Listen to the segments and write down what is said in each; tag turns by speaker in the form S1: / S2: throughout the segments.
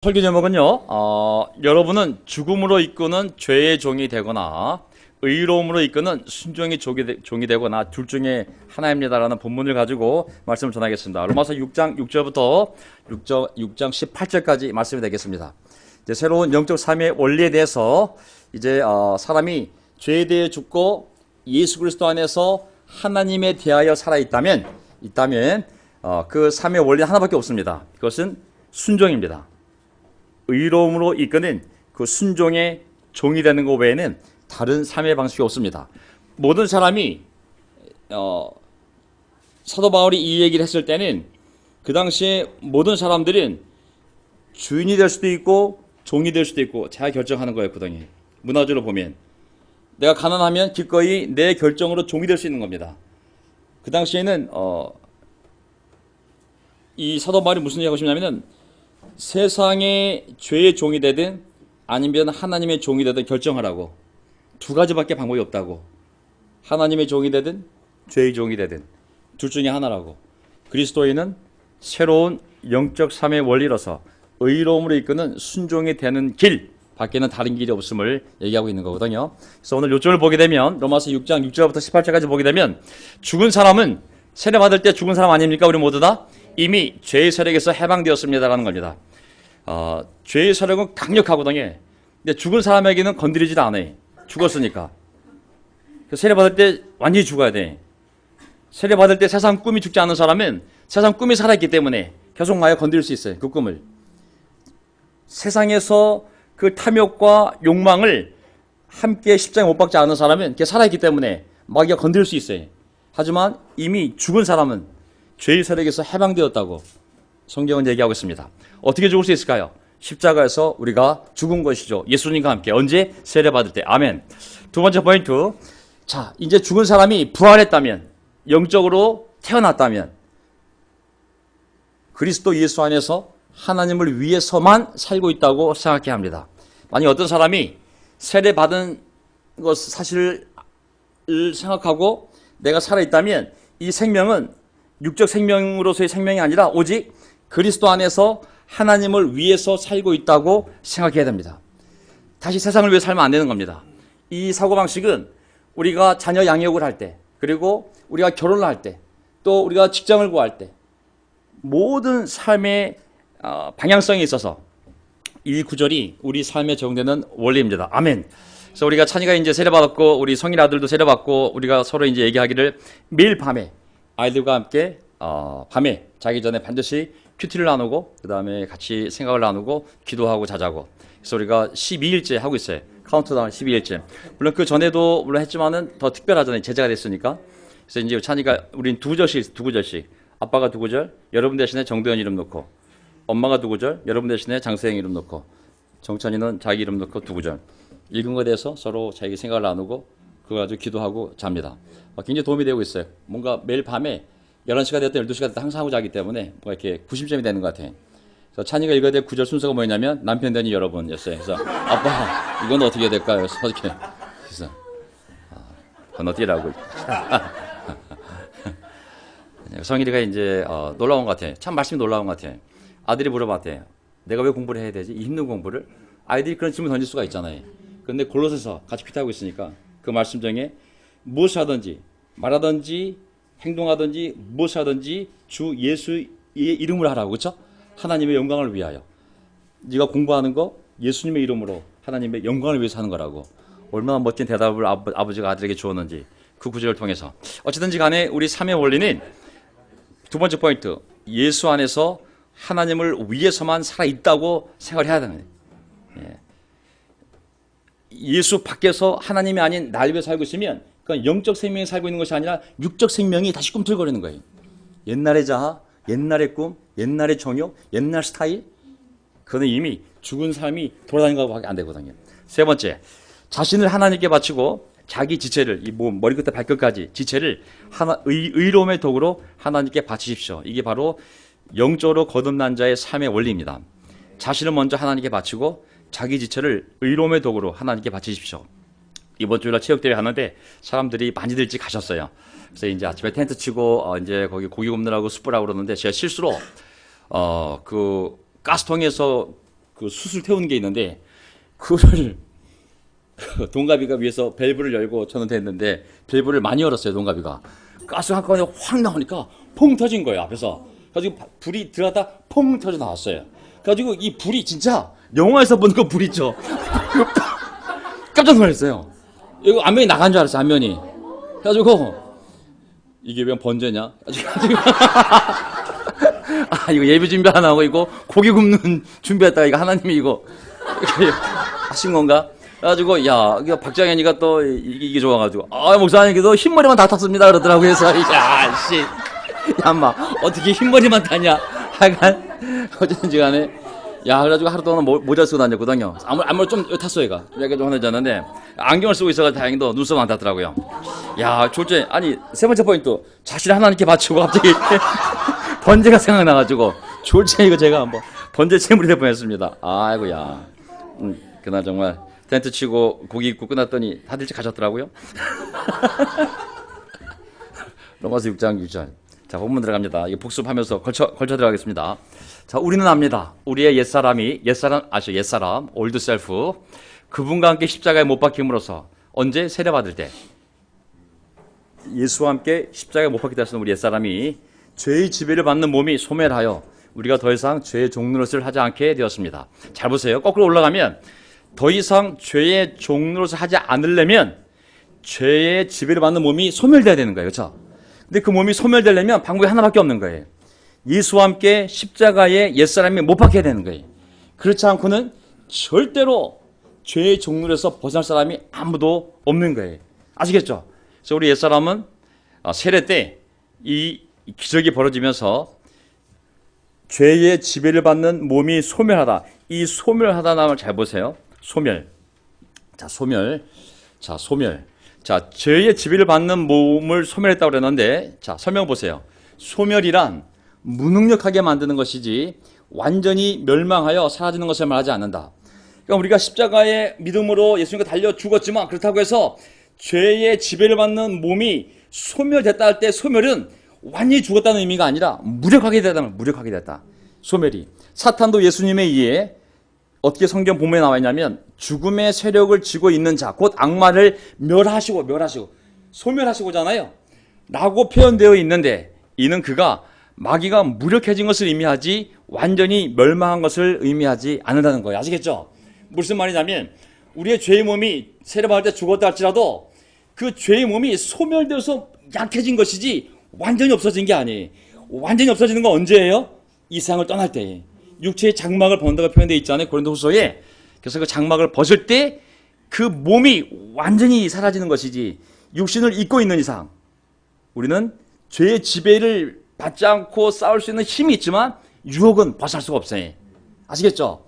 S1: 설교 제목은요, 여러분은 죽음으로 이끄는 죄의 종이 되거나 의로움으로 이끄는 순종의 종이 되거나 둘 중에 하나입니다라는 본문을 가지고 말씀을 전하겠습니다. 로마서 6장 6절부터 6장 18절까지 말씀이 되겠습니다. 이제 새로운 영적 삶의 원리에 대해서 이제 사람이 죄에 대해 죽고 예수 그리스도 안에서 하나님에 대하여 살아있다면 그 삶의 원리는 하나밖에 없습니다. 그것은 순종입니다. 의로움으로 이끄는 그 순종의 종이 되는 것 외에는 다른 삶의 방식이 없습니다. 모든 사람이 사도 바울이 이 얘기를 했을 때는 그 당시에 모든 사람들은 주인이 될 수도 있고 종이 될 수도 있고 자기가 결정하는 거였거든요. 문화적으로 보면 내가 가난하면 기꺼이 내 결정으로 종이 될 수 있는 겁니다. 그 당시에는 이 사도 바울이 무슨 얘기하고 싶냐면은 세상의 죄의 종이 되든 아니면 하나님의 종이 되든 결정하라고. 두 가지밖에 방법이 없다고. 하나님의 종이 되든 죄의 종이 되든 둘 중에 하나라고. 그리스도인은 새로운 영적 삶의 원리로서 의로움으로 이끄는 순종이 되는 길 밖에는 다른 길이 없음을 얘기하고 있는 거거든요. 그래서 오늘 요점을 보게 되면 로마서 6장 6절부터 18절까지 보게 되면 죽은 사람은 세례받을 때 죽은 사람 아닙니까? 우리 모두 다 이미 죄의 세력에서 해방되었습니다라는 겁니다. 죄의 세력은 강력하거든요. 근데 죽은 사람에게는 건드리지도 않아요. 죽었으니까. 세례받을 때 완전히 죽어야 돼. 세례받을 때 세상 꿈이 죽지 않은 사람은 세상 꿈이 살아있기 때문에 계속 마에 건드릴 수 있어요. 그 꿈을. 세상에서 그 탐욕과 욕망을 함께 십자가에 못 박지 않은 사람은 걔 살아있기 때문에 마귀가 건드릴 수 있어요. 하지만 이미 죽은 사람은 죄의 세력에서 해방되었다고 성경은 얘기하고 있습니다. 어떻게 죽을 수 있을까요? 십자가에서 우리가 죽은 것이죠. 예수님과 함께. 언제? 세례받을 때. 아멘. 두 번째 포인트. 자, 이제 죽은 사람이 부활했다면, 영적으로 태어났다면 그리스도 예수 안에서 하나님을 위해서만 살고 있다고 생각해야 합니다. 만약 어떤 사람이 세례받은 것 사실을 생각하고 내가 살아있다면 이 생명은 육적 생명으로서의 생명이 아니라 오직 그리스도 안에서 하나님을 위해서 살고 있다고 생각해야 됩니다. 다시 세상을 위해 살면 안 되는 겁니다. 이 사고방식은 우리가 자녀 양육을 할 때, 그리고 우리가 결혼을 할 때, 또 우리가 직장을 구할 때 모든 삶의 방향성에 있어서 이 구절이 우리 삶에 적용되는 원리입니다. 아멘. 그래서 우리가 찬이가 이제 세례받았고 우리 성인 아들도 세례받고 우리가 서로 이제 얘기하기를 매일 밤에 아이들과 함께 밤에 자기 전에 반드시 큐티를 나누고 그 다음에 같이 생각을 나누고 기도하고 자자고. 그래서 우리가 12일째 하고 있어요. 카운트다운 12일째. 물론 그 전에도 물론 했지만은 더 특별하잖아요. 제자가 됐으니까. 그래서 이제 찬이가 우린 두 구절씩 아빠가 두 구절, 여러분 대신에 정도현 이름 넣고, 엄마가 두 구절, 여러분 대신에 장세영 이름 넣고, 정찬이는 자기 이름 넣고 두 구절. 읽은 것에 대해서 서로 자기 생각을 나누고 그거 가지고 기도하고 잡니다. 굉장히 도움이 되고 있어요. 뭔가 매일 밤에 11시가 됐든 12시가 됐든 항상 하고 자기 때문에 뭔가 이렇게 구심점이 되는 것 같아요. 그래서 찬이가 읽어야 될 구절 순서가 뭐냐면 남편 되니 여러분이었어요. 그래서 아빠 이건 어떻게 해야 될까요? 그래서 건너뛰라고. 성일이가 이제 놀라운 것 같아요. 참 말씀이 놀라운 것 같아요. 아들이 물어봤대요. 내가 왜 공부를 해야 되지? 이 힘든 공부를? 아이들이 그런 질문 던질 수가 있잖아요. 그런데 골로새서 같이 피타고 있으니까 그 말씀 중에 무엇을 하든지 말하든지 행동하든지 무엇을 하든지 주 예수의 이름으로 하라고. 그렇죠? 하나님의 영광을 위하여. 네가 공부하는 거 예수님의 이름으로 하나님의 영광을 위해서 하는 거라고. 얼마나 멋진 대답을 아버지가 아들에게 주었는지 그 구절을 통해서. 어찌든지 간에 우리 삶의 원리는 두 번째 포인트. 예수 안에서 하나님을 위해서만 살아있다고 생각을 해야 되는 거예요. 예수 밖에서 하나님이 아닌 날 위해 살고 있으면 그건 영적 생명이 살고 있는 것이 아니라 육적 생명이 다시 꿈틀거리는 거예요. 옛날의 자아, 옛날의 꿈, 옛날의 정욕, 옛날 스타일. 그건 이미 죽은 사람이 돌아다니는 것밖에 안 되거든요. 세 번째, 자신을 하나님께 바치고 자기 지체를 이 몸 머리끝부터 발끝까지 지체를 의로움의 도구로 하나님께 바치십시오. 이게 바로 영적으로 거듭난 자의 삶의 원리입니다. 자신을 먼저 하나님께 바치고 자기 지체를 의로움의 도구로 하나님께 바치십시오. 이번 주일날 체육대회 하는데 사람들이 많이들 일찍 가셨어요. 그래서 이제 아침에 텐트 치고 이제 거기 고기 굽느라고 숯불하고 그러는데 제가 실수로 그 가스통에서 그 숯을 태우는 게 있는데 그거를 동갑이가 위에서 밸브를 열고 저는 됐는데 밸브를 많이 열었어요. 동갑이가 가스 한꺼번에 확 나오니까 퐁 터진 거예요. 앞에서. 가지고 불이 들어갔다 퐁 터져 나왔어요. 가지고 이 불이 진짜 영화에서 보는 거 불 있죠. 깜짝 놀랐어요. 이거 안면이 나간 줄 알았어요. 안면이. 그래가지고 이게 왜 번제냐? 아, 이거 예배 준비 안 하고 이거 고기 굽는 준비했다가 이거 하나님이 이거 하신 건가? 그래가지고 야, 이거 박장현이가 또 이게 좋아가지고 목사님께도 흰머리만 다 탔습니다 그러더라고요. 그래서 야, 씨, 야, 마 어떻게 흰머리만 타냐? 하여간 어쨌든지 간에 야, 그래가지고 하루 동안 모자 쓰고 다녔거든요. 아무래도 좀 탔어요. 얘가 좀 약간 좀 환해졌는데 안경을 쓰고 있어가지고 다행히도 눈썹 안 탔더라고요. 야, 졸제. 아니 세 번째 포인트 자신을 하나님께 바치고 갑자기 번제가 생각나가지고 졸제 이거 제가 한번 번제 제물이 될 뻔했습니다. 아이고야. 그날 정말 텐트 치고 고기 입고 끝났더니 다들 일찍 가셨더라고요. 로마서 6장 6절. 자, 본문 들어갑니다. 이거 복습하면서 걸쳐 들어가겠습니다. 자, 우리는 압니다. 우리의 옛사람, 올드 셀프. 그분과 함께 십자가에 못 박힘으로써 언제 세례받을 때 예수와 함께 십자가에 못 박히다 하시는 우리 옛사람이 죄의 지배를 받는 몸이 소멸하여 우리가 더 이상 죄의 종노릇을 하지 않게 되었습니다. 잘 보세요. 거꾸로 올라가면 더 이상 죄의 종노릇을 하지 않으려면 죄의 지배를 받는 몸이 소멸돼야 되는 거예요. 그렇죠? 근데 그 몸이 소멸되려면 방법이 하나밖에 없는 거예요. 예수와 함께 십자가에 옛사람이 못 박혀야 되는 거예요. 그렇지 않고는 절대로 죄의 종로에서 벗어날 사람이 아무도 없는 거예요. 아시겠죠? 그래서 우리 옛사람은 세례 때 이 기적이 벌어지면서 죄의 지배를 받는 몸이 소멸하다. 이 소멸하다는 말을 잘 보세요. 소멸. 자, 소멸. 자, 죄의 지배를 받는 몸을 소멸했다고 그랬는데, 자, 설명 보세요. 소멸이란 무능력하게 만드는 것이지 완전히 멸망하여 사라지는 것을 말하지 않는다. 그러니까 우리가 십자가의 믿음으로 예수님과 달려 죽었지만 그렇다고 해서 죄의 지배를 받는 몸이 소멸됐다 할 때 소멸은 완전히 죽었다는 의미가 아니라 무력하게 됐다. 소멸이. 사탄도 예수님에 의해 어떻게 성경 본문에 나와 있냐면 죽음의 세력을 쥐고 있는 자, 곧 악마를 멸하시고 소멸하시고잖아요. 라고 표현되어 있는데 이는 그가 마귀가 무력해진 것을 의미하지 완전히 멸망한 것을 의미하지 않는다는 거예요. 아시겠죠? 무슨 말이냐면 우리의 죄의 몸이 세례받을 때 죽었다 할지라도 그 죄의 몸이 소멸되어서 약해진 것이지 완전히 없어진 게 아니에요. 완전히 없어지는 건 언제예요? 이 세상을 떠날 때에. 육체의 장막을 벗는다고 표현되어 있잖아요. 고린도후서에. 그래서 그 장막을 벗을 때 그 몸이 완전히 사라지는 것이지 육신을 입고 있는 이상 우리는 죄의 지배를 받지 않고 싸울 수 있는 힘이 있지만 유혹은 벗어날 수가 없어요. 아시겠죠?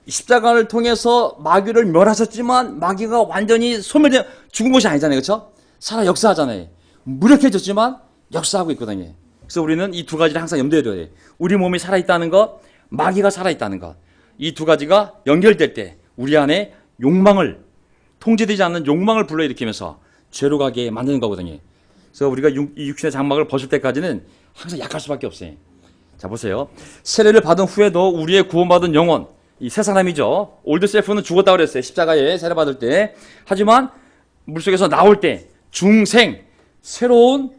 S1: 십자가를 통해서 마귀를 멸하셨지만 마귀가 완전히 소멸돼 죽은 것이 아니잖아요. 그렇죠? 살아 역사하잖아요. 무력해졌지만 역사하고 있거든요. 그래서 우리는 이 두 가지를 항상 염두에 둬야 돼요. 우리 몸이 살아있다는 것, 마귀가 살아있다는 것. 이 두 가지가 연결될 때 우리 안에 욕망을, 통제되지 않는 욕망을 불러일으키면서 죄로 가게 만드는 거거든요. 그래서 우리가 이 육신의 장막을 벗을 때까지는 항상 약할 수밖에 없어요. 자, 보세요. 세례를 받은 후에도 우리의 구원받은 영혼, 이 새 사람이죠. 올드 셀프는 죽었다고 그랬어요. 십자가에 세례 받을 때. 하지만 물속에서 나올 때 중생, 새로운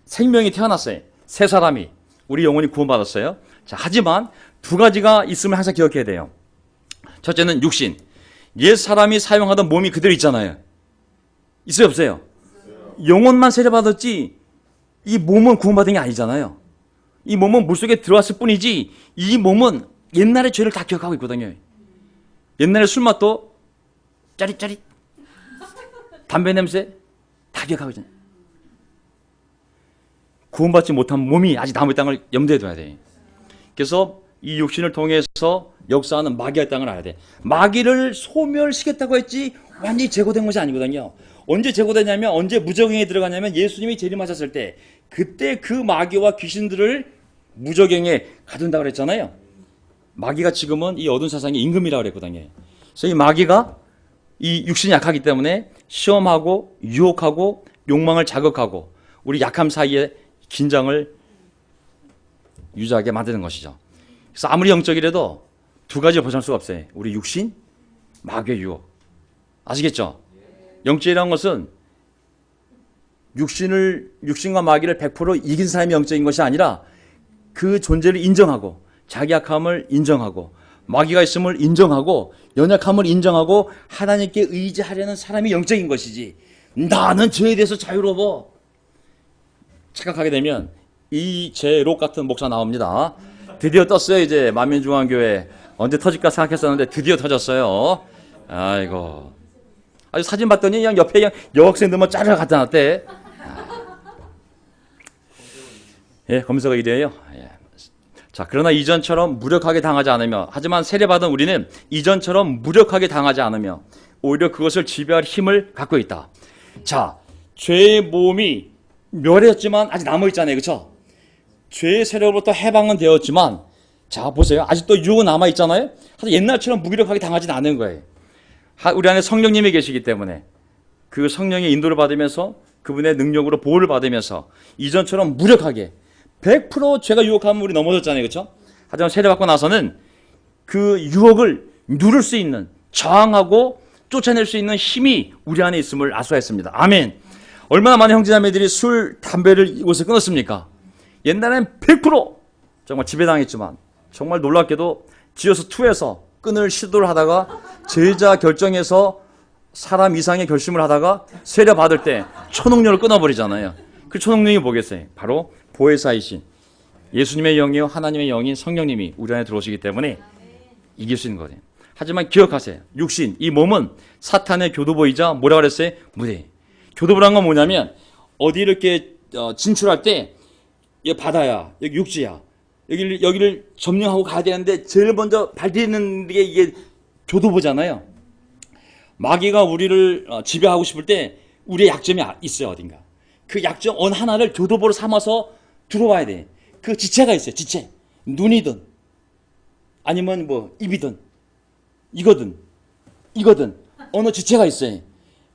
S1: 생명이 태어났어요. 새 사람이. 우리 영혼이 구원받았어요. 자, 하지만 두 가지가 있으면 항상 기억해야 돼요. 첫째는 육신. 옛 사람이 사용하던 몸이 그대로 있잖아요. 있어요, 없어요? 영혼만 세례받았지 이 몸은 구원받은 게 아니잖아요. 이 몸은 물속에 들어왔을 뿐이지 이 몸은 옛날의 죄를 다 기억하고 있거든요. 옛날의 술맛도 짜릿짜릿, 담배 냄새 다 기억하고 있잖아요. 구원받지 못한 몸이 아직 남아있다는 걸 염두에 둬야 돼. 그래서 이 육신을 통해서 역사하는 마귀의 땅을 알아야 돼. 마귀를 소멸시켰다고 했지 완전히 제거된 것이 아니거든요. 언제 제거되냐면 언제 무적행에 들어가냐면 예수님이 재림하셨을 때 그때 그 마귀와 귀신들을 무적행에 가둔다고 그랬잖아요. 마귀가 지금은 이 어두운 세상의 임금이라고 그랬거든요. 그래서 이 마귀가 이 육신이 약하기 때문에 시험하고 유혹하고 욕망을 자극하고 우리 약함 사이에 긴장을 유지하게 만드는 것이죠. 그래서 아무리 영적이라도 두 가지 벗어날 수가 없어요. 우리 육신, 마귀의 유혹. 아시겠죠? 영적이라는 것은 육신과 마귀를 100% 이긴 사람이 영적인 것이 아니라 그 존재를 인정하고 자기 약함을 인정하고 마귀가 있음을 인정하고 연약함을 인정하고 하나님께 의지하려는 사람이 영적인 것이지, 나는 죄에 대해서 자유로워 착각하게 되면 이 제록 같은 목사 나옵니다. 드디어 떴어요. 이제 만민중앙교회 언제 터질까 생각했었는데 드디어 터졌어요. 아이고, 아주 사진 봤더니 그냥 옆에 그냥 여학생들만 짜르르 갖다 놨대. 예, 검사가 이래요. 예. 자, 그러나 이전처럼 무력하게 당하지 않으며, 하지만 세례받은 우리는 이전처럼 무력하게 당하지 않으며 오히려 그것을 지배할 힘을 갖고 있다. 자, 죄의 몸이 멸했지만 아직 남아있잖아요. 그렇죠? 죄의 세력으로부터 해방은 되었지만, 자 보세요. 아직도 유혹은 남아있잖아요. 하여튼 옛날처럼 무기력하게 당하지는 않은 거예요. 우리 안에 성령님이 계시기 때문에 그 성령의 인도를 받으면서 그분의 능력으로 보호를 받으면서 이전처럼 무력하게 100% 죄가 유혹하면 우리 넘어졌잖아요. 그렇죠? 하지만 세례받고 나서는 그 유혹을 누를 수 있는, 저항하고 쫓아낼 수 있는 힘이 우리 안에 있음을 아수했습니다. 아멘. 얼마나 많은 형제자매들이 술, 담배를 이곳에 끊었습니까? 옛날엔 100% 정말 지배당했지만 정말 놀랍게도 지어서 투에서 끊을 시도를 하다가 제자 결정해서 사람 이상의 결심을 하다가 세례 받을 때 초능력을 끊어버리잖아요. 그 초능력이 뭐겠어요? 바로 보혜사이신 예수님의 영이요 하나님의 영인 성령님이 우리 안에 들어오시기 때문에 이길 수 있는 거예요. 하지만 기억하세요. 육신, 이 몸은 사탄의 교도보이자 뭐라 그랬어요? 무대. 교도보란 건 뭐냐면 어디 이렇게 진출할 때 여기 바다야, 여기 육지야, 여기를 점령하고 가야 되는데 제일 먼저 발디디는 게 이게 교도보잖아요. 마귀가 우리를 지배하고 싶을 때 우리의 약점이 있어요. 어딘가. 그 약점 어느 하나를 교도보로 삼아서 들어와야 돼. 그 지체가 있어요. 지체. 눈이든 아니면 뭐 입이든 이거든 어느 지체가 있어요.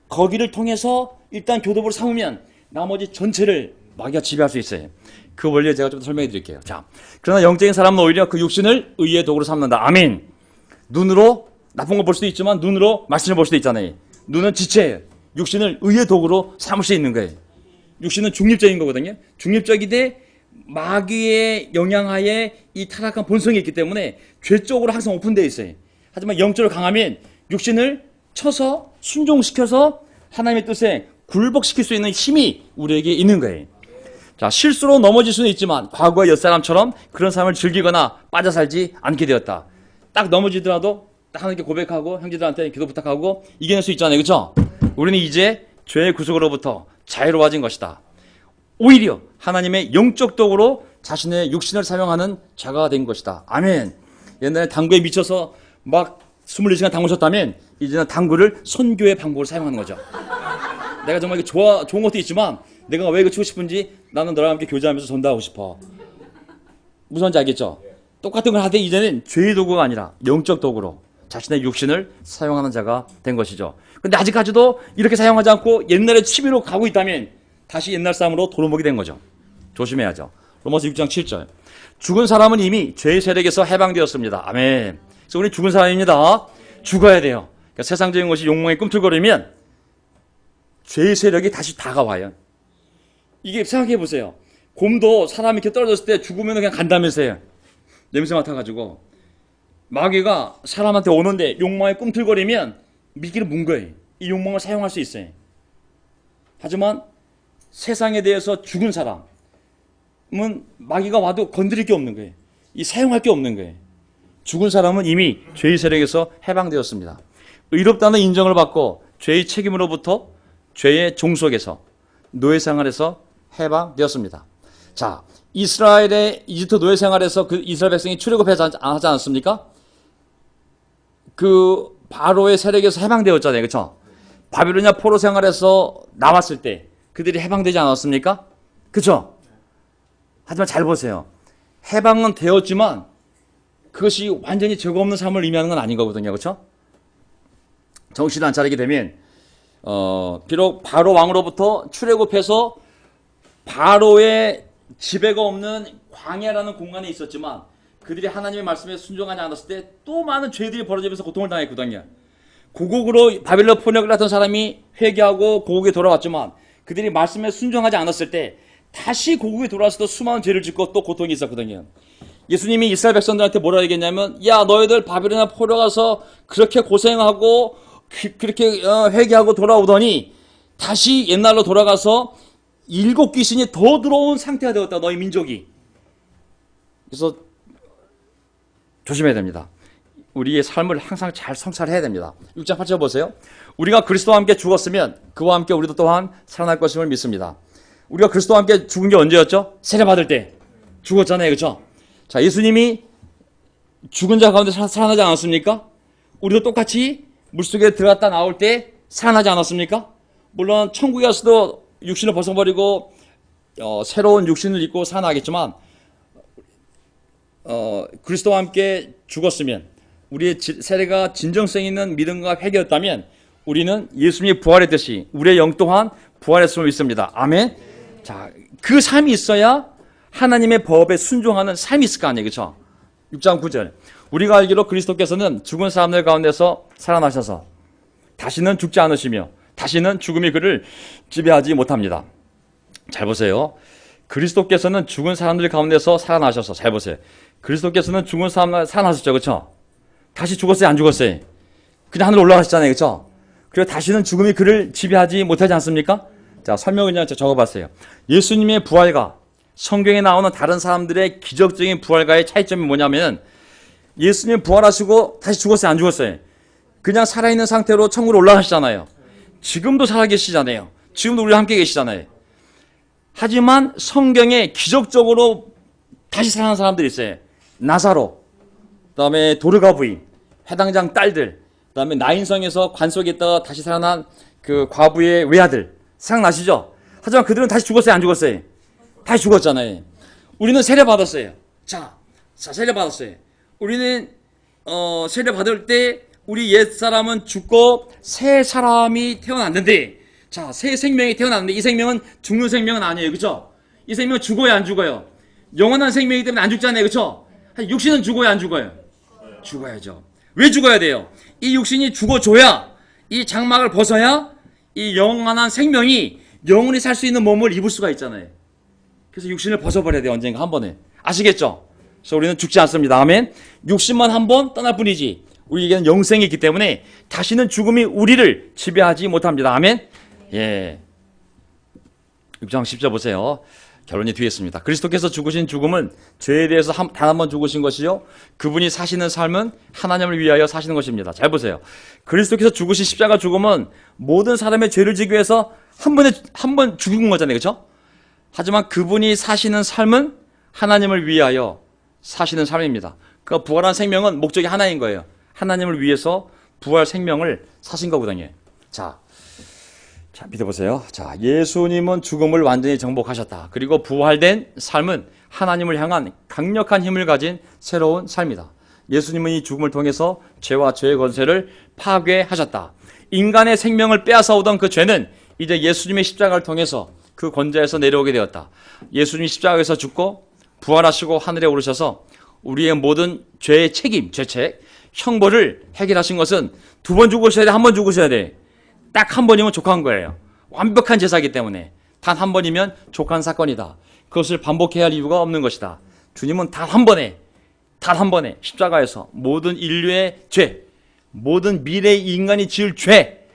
S1: 거기를 통해서 일단 교도보를 삼으면 나머지 전체를 마귀가 지배할 수 있어요. 그 원리를 제가 좀 더 설명해 드릴게요. 자, 그러나 영적인 사람은 오히려 그 육신을 의의 도구로 삼는다. 아멘. 눈으로 나쁜 걸 볼 수도 있지만 눈으로 말씀을 볼 수도 있잖아요. 눈은 지체예요. 육신을 의의 도구로 삼을 수 있는 거예요. 육신은 중립적인 거거든요. 중립적이되 마귀의 영향하에 이 타락한 본성이 있기 때문에 죄 쪽으로 항상 오픈되어 있어요. 하지만 영적으로 강하면 육신을 쳐서 순종시켜서 하나님의 뜻에 굴복시킬 수 있는 힘이 우리에게 있는 거예요. 자, 실수로 넘어질 수는 있지만 과거의 옛사람처럼 그런 삶을 즐기거나 빠져 살지 않게 되었다. 딱 넘어지더라도 딱 하나님께 고백하고 형제들한테 기도 부탁하고 이겨낼 수 있잖아요. 그렇죠? 우리는 이제 죄의 구속으로부터 자유로워진 것이다. 오히려 하나님의 영적 도구로 자신의 육신을 사용하는 자가 된 것이다. 아멘. 옛날에 당구에 미쳐서 막 24시간 당구 쳤다면 이제는 당구를 선교의 방법으로 사용하는 거죠. 내가 정말 이게 좋은 것도 있지만 내가 왜 이거 치고 싶은지 나는 너랑 함께 교제하면서 전달하고 싶어. 무슨 말인지 알겠죠? 똑같은 걸 하되 이제는 죄의 도구가 아니라 영적 도구로 자신의 육신을 사용하는 자가 된 것이죠. 근데 아직까지도 이렇게 사용하지 않고 옛날의 취미로 가고 있다면 다시 옛날 삶으로 도루묵이 된 거죠. 조심해야죠. 로마서 6장 7절. 죽은 사람은 이미 죄의 세력에서 해방되었습니다. 아멘. 그래서 우리 죽은 사람입니다. 죽어야 돼요. 그러니까 세상적인 것이 욕망에 꿈틀거리면 죄의 세력이 다시 다가와요. 이게 생각해 보세요. 곰도 사람이 이렇게 떨어졌을 때 죽으면 그냥 간다면서요. 냄새 맡아가지고. 마귀가 사람한테 오는데 욕망에 꿈틀거리면 미끼를 문 거예요. 이 욕망을 사용할 수 있어요. 하지만 세상에 대해서 죽은 사람은 마귀가 와도 건드릴 게 없는 거예요. 이 사용할 게 없는 거예요. 죽은 사람은 이미 죄의 세력에서 해방되었습니다. 의롭다는 인정을 받고 죄의 책임으로부터 죄의 종속에서 노예 생활에서 해방되었습니다. 자, 이스라엘의 이집트 노예 생활에서 그 이스라엘 백성이 출애굽하지 않았습니까? 그 바로의 세력에서 해방되었잖아요. 그렇죠? 바빌로니아 포로 생활에서 나왔을 때 그들이 해방되지 않았습니까? 그렇죠? 하지만 잘 보세요. 해방은 되었지만 그것이 완전히 죄가 없는 삶을 의미하는 건 아닌 거거든요. 그렇죠? 정신을 안 차리게 되면 비록 바로 왕으로부터 출애굽해서 바로의 지배가 없는 광야라는 공간에 있었지만 그들이 하나님의 말씀에 순종하지 않았을 때 또 많은 죄들이 벌어지면서 고통을 당했거든요. 고국으로 바벨론 포력을 했던 사람이 회개하고 고국에 돌아왔지만 그들이 말씀에 순종하지 않았을 때 다시 고국에 돌아와서도 수많은 죄를 짓고 또 고통이 있었거든요. 예수님이 이스라엘 백성들한테 뭐라 얘기했냐면, 야, 너희들 바벨론에 포로 가서 그렇게 고생하고 그렇게 회개하고 돌아오더니 다시 옛날로 돌아가서 7 귀신이 더 들어온 상태가 되었다, 너희 민족이. 그래서 조심해야 됩니다. 우리의 삶을 항상 잘 성찰해야 됩니다. 6장 8절 보세요. 우리가 그리스도와 함께 죽었으면 그와 함께 우리도 또한 살아날 것임을 믿습니다. 우리가 그리스도와 함께 죽은 게 언제였죠? 세례받을 때 죽었잖아요. 그렇죠? 자, 예수님이 죽은 자 가운데 살아나지 않았습니까? 우리도 똑같이 물속에 들어갔다 나올 때 살아나지 않았습니까? 물론 천국에 가서도 육신을 벗어버리고 새로운 육신을 입고 살아나겠지만 그리스도와 함께 죽었으면, 우리의 세례가 진정성 있는 믿음과 회개였다면 우리는 예수님이 부활했듯이 우리의 영 또한 부활했음을 믿습니다. 아멘. 자, 그 삶이 있어야 하나님의 법에 순종하는 삶이 있을 거 아니에요. 그렇죠? 6장 9절. 우리가 알기로 그리스도께서는 죽은 사람들 가운데서 살아나셔서 다시는 죽지 않으시며 다시는 죽음이 그를 지배하지 못합니다. 잘 보세요. 그리스도께서는 죽은 사람들 가운데서 살아나셔서, 잘 보세요. 그리스도께서는 죽은 사람들 살아나셨죠. 그렇죠? 다시 죽었어요? 안 죽었어요? 그냥 하늘로 올라가셨잖아요. 그렇죠? 그리고 다시는 죽음이 그를 지배하지 못하지 않습니까? 자, 설명을 그냥 적어봤어요. 예수님의 부활과 성경에 나오는 다른 사람들의 기적적인 부활과의 차이점이 뭐냐면, 예수님 부활하시고 다시 죽었어요? 안 죽었어요? 그냥 살아있는 상태로 천국으로 올라가시잖아요. 지금도 살아계시잖아요. 지금도 우리와 함께 계시잖아요. 하지만 성경에 기적적으로 다시 살아난 사람들이 있어요. 나사로, 그 다음에 도르가 부인, 회당장 딸들, 그 다음에 나인성에서 관 속에 있다가 다시 살아난 그 과부의 외아들, 생각나시죠? 하지만 그들은 다시 죽었어요? 안 죽었어요? 다시 죽었잖아요. 우리는 세례 받았어요. 자, 세례 받았어요. 우리는 세례 받을 때 우리 옛사람은 죽고 새 사람이 태어났는데, 자, 새 생명이 태어났는데 이 생명은 죽는 생명은 아니에요. 그렇죠? 이 생명은 죽어요, 안 죽어요? 영원한 생명이기 때문에 안 죽잖아요. 그렇죠? 육신은 죽어요, 안 죽어요? 죽어야죠. 왜 죽어야 돼요? 이 육신이 죽어줘야, 이 장막을 벗어야 이 영원한 생명이 영원히 살 수 있는 몸을 입을 수가 있잖아요. 그래서 육신을 벗어버려야 돼요. 언젠가 한 번에. 아시겠죠? 그래서 우리는 죽지 않습니다. 아멘. 육신만 한 번 떠날 뿐이지 우리에게는 영생이 있기 때문에 다시는 죽음이 우리를 지배하지 못합니다. 아멘. 예. 6장 10절 보세요. 결론이 뒤에 있습니다. 그리스도께서 죽으신 죽음은 죄에 대해서 단 한 번 죽으신 것이요, 그분이 사시는 삶은 하나님을 위하여 사시는 것입니다. 잘 보세요. 그리스도께서 죽으신 십자가 죽음은 모든 사람의 죄를 지기 위해서 한 번 죽은 거잖아요. 그렇죠? 하지만 그분이 사시는 삶은 하나님을 위하여 사시는 삶입니다. 그 부활한 생명은 목적이 하나인 거예요. 하나님을 위해서 부활 생명을 사신 거거든요. 자, 밑에 보세요. 자, 예수님은 죽음을 완전히 정복하셨다. 그리고 부활된 삶은 하나님을 향한 강력한 힘을 가진 새로운 삶이다. 예수님은 이 죽음을 통해서 죄와 죄의 권세를 파괴하셨다. 인간의 생명을 빼앗아오던 그 죄는 이제 예수님의 십자가를 통해서 그 권좌에서 내려오게 되었다. 예수님이 십자가에서 죽고 부활하시고 하늘에 오르셔서 우리의 모든 죄의 책임, 죄책, 형벌을 해결하신 것은 2번 죽으셔야 돼? 1번 죽으셔야 돼? 딱 1번이면 족한 거예요. 완벽한 제사이기 때문에 단 1번이면 족한 사건이다. 그것을 반복해야 할 이유가 없는 것이다. 주님은 단 한 번에 십자가에서 모든 인류의 죄, 모든 미래의 인간이 지을 죄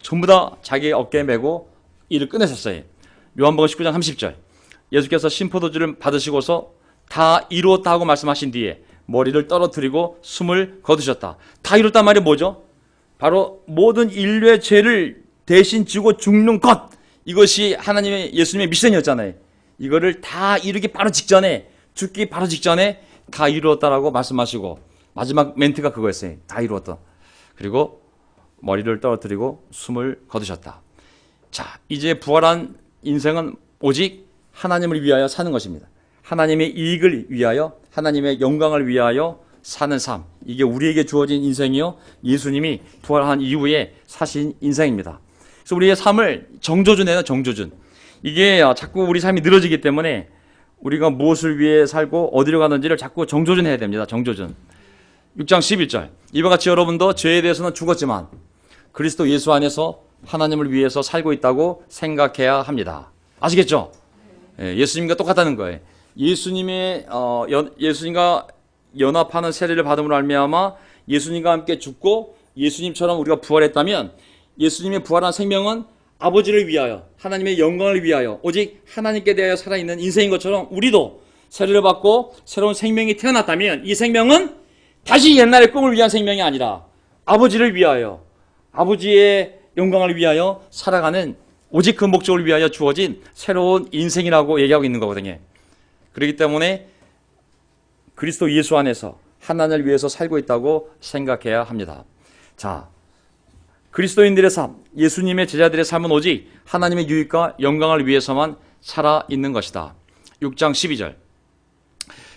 S1: 전부 다 자기의 어깨에 메고 이를 끝내셨어요. 요한복음 19장 30절. 예수께서 신포도주를 받으시고서 다 이루었다 하고 말씀하신 뒤에 머리를 떨어뜨리고 숨을 거두셨다. 다 이뤘단 말이 뭐죠? 바로 모든 인류의 죄를 대신 지고 죽는 것, 이것이 하나님의 예수님의 미션이었잖아요. 이거를 다 이루기 바로 직전에, 죽기 바로 직전에 다 이루었다라고 말씀하시고 마지막 멘트가 그거였어요. 다 이루었다. 그리고 머리를 떨어뜨리고 숨을 거두셨다. 자, 이제 부활한 인생은 오직 하나님을 위하여 사는 것입니다. 하나님의 이익을 위하여, 하나님의 영광을 위하여 사는 삶, 이게 우리에게 주어진 인생이요, 예수님이 부활한 이후에 사신 인생입니다. 그래서 우리의 삶을 정조준해요. 정조준. 이게 자꾸 우리 삶이 늘어지기 때문에 우리가 무엇을 위해 살고 어디로 가는지를 자꾸 정조준해야 됩니다. 정조준. 6장 11절. 이와 같이 여러분도 죄에 대해서는 죽었지만 그리스도 예수 안에서 하나님을 위해서 살고 있다고 생각해야 합니다. 아시겠죠? 예수님과 똑같다는 거예요. 예수님과 연합하는 세례를 받음으로 말미암아 예수님과 함께 죽고 예수님처럼 우리가 부활했다면 예수님의 부활한 생명은 아버지를 위하여 하나님의 영광을 위하여 오직 하나님께 대하여 살아있는 인생인 것처럼 우리도 세례를 받고 새로운 생명이 태어났다면 이 생명은 다시 옛날의 꿈을 위한 생명이 아니라 아버지를 위하여 아버지의 영광을 위하여 살아가는 오직 그 목적을 위하여 주어진 새로운 인생이라고 얘기하고 있는 거거든요. 그렇기 때문에 그리스도 예수 안에서 하나님을 위해서 살고 있다고 생각해야 합니다. 자, 그리스도인들의 삶, 예수님의 제자들의 삶은 오직 하나님의 유익과 영광을 위해서만 살아있는 것이다. 6장 12절.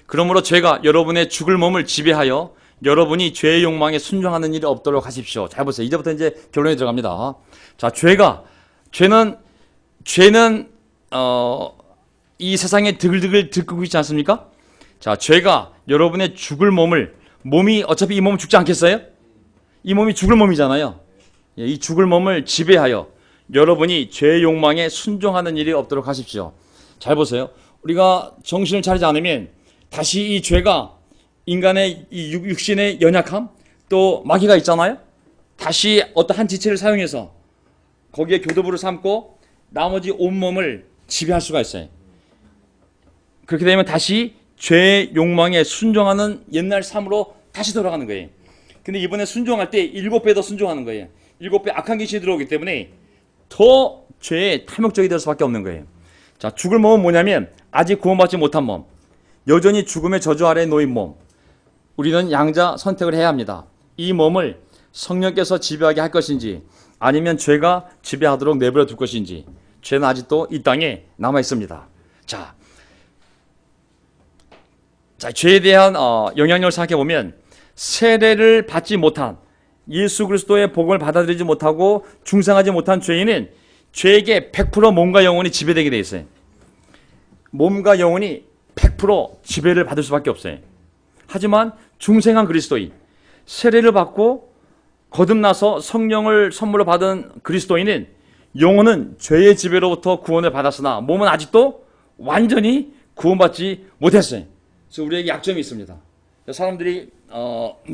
S1: 그러므로 죄가 여러분의 죽을 몸을 지배하여 여러분이 죄의 욕망에 순종하는 일이 없도록 하십시오. 잘 보세요. 이제부터 이제 결론에 들어갑니다. 자, 죄는 이 세상에 드글드글 들끓고 있지 않습니까? 자, 죄가 여러분의 죽을 몸이 어차피 이 몸은 죽지 않겠어요? 이 몸이 죽을 몸이잖아요. 이 죽을 몸을 지배하여 여러분이 죄의 욕망에 순종하는 일이 없도록 하십시오. 잘 보세요. 우리가 정신을 차리지 않으면 다시 이 죄가 인간의 이 육신의 연약함 또 마귀가 있잖아요. 다시 어떤 한 지체를 사용해서 거기에 교두부를 삼고 나머지 온몸을 지배할 수가 있어요. 그렇게 되면 다시 죄의 욕망에 순종하는 옛날 삶으로 다시 돌아가는 거예요. 근데 이번에 순종할 때 7배 더 순종하는 거예요. 7배 악한 귀신이 들어오기 때문에 더 죄에 탐욕적이 될 수밖에 없는 거예요. 자, 죽을 몸은 뭐냐면 아직 구원받지 못한 몸, 여전히 죽음의 저주 아래에 놓인 몸. 우리는 양자 선택을 해야 합니다. 이 몸을 성령께서 지배하게 할 것인지 아니면 죄가 지배하도록 내버려 둘 것인지. 죄는 아직도 이 땅에 남아 있습니다. 자, 죄에 대한 영향력을 생각해 보면 세례를 받지 못한 예수 그리스도의 복음을 받아들이지 못하고 중생하지 못한 죄인은 죄에게 100% 몸과 영혼이 지배되게 돼 있어요. 몸과 영혼이 100% 지배를 받을 수밖에 없어요. 하지만 중생한 그리스도인, 세례를 받고 거듭나서 성령을 선물로 받은 그리스도인은 영혼은 죄의 지배로부터 구원을 받았으나 몸은 아직도 완전히 구원받지 못했어요. 그래서 우리에게 약점이 있습니다. 사람들이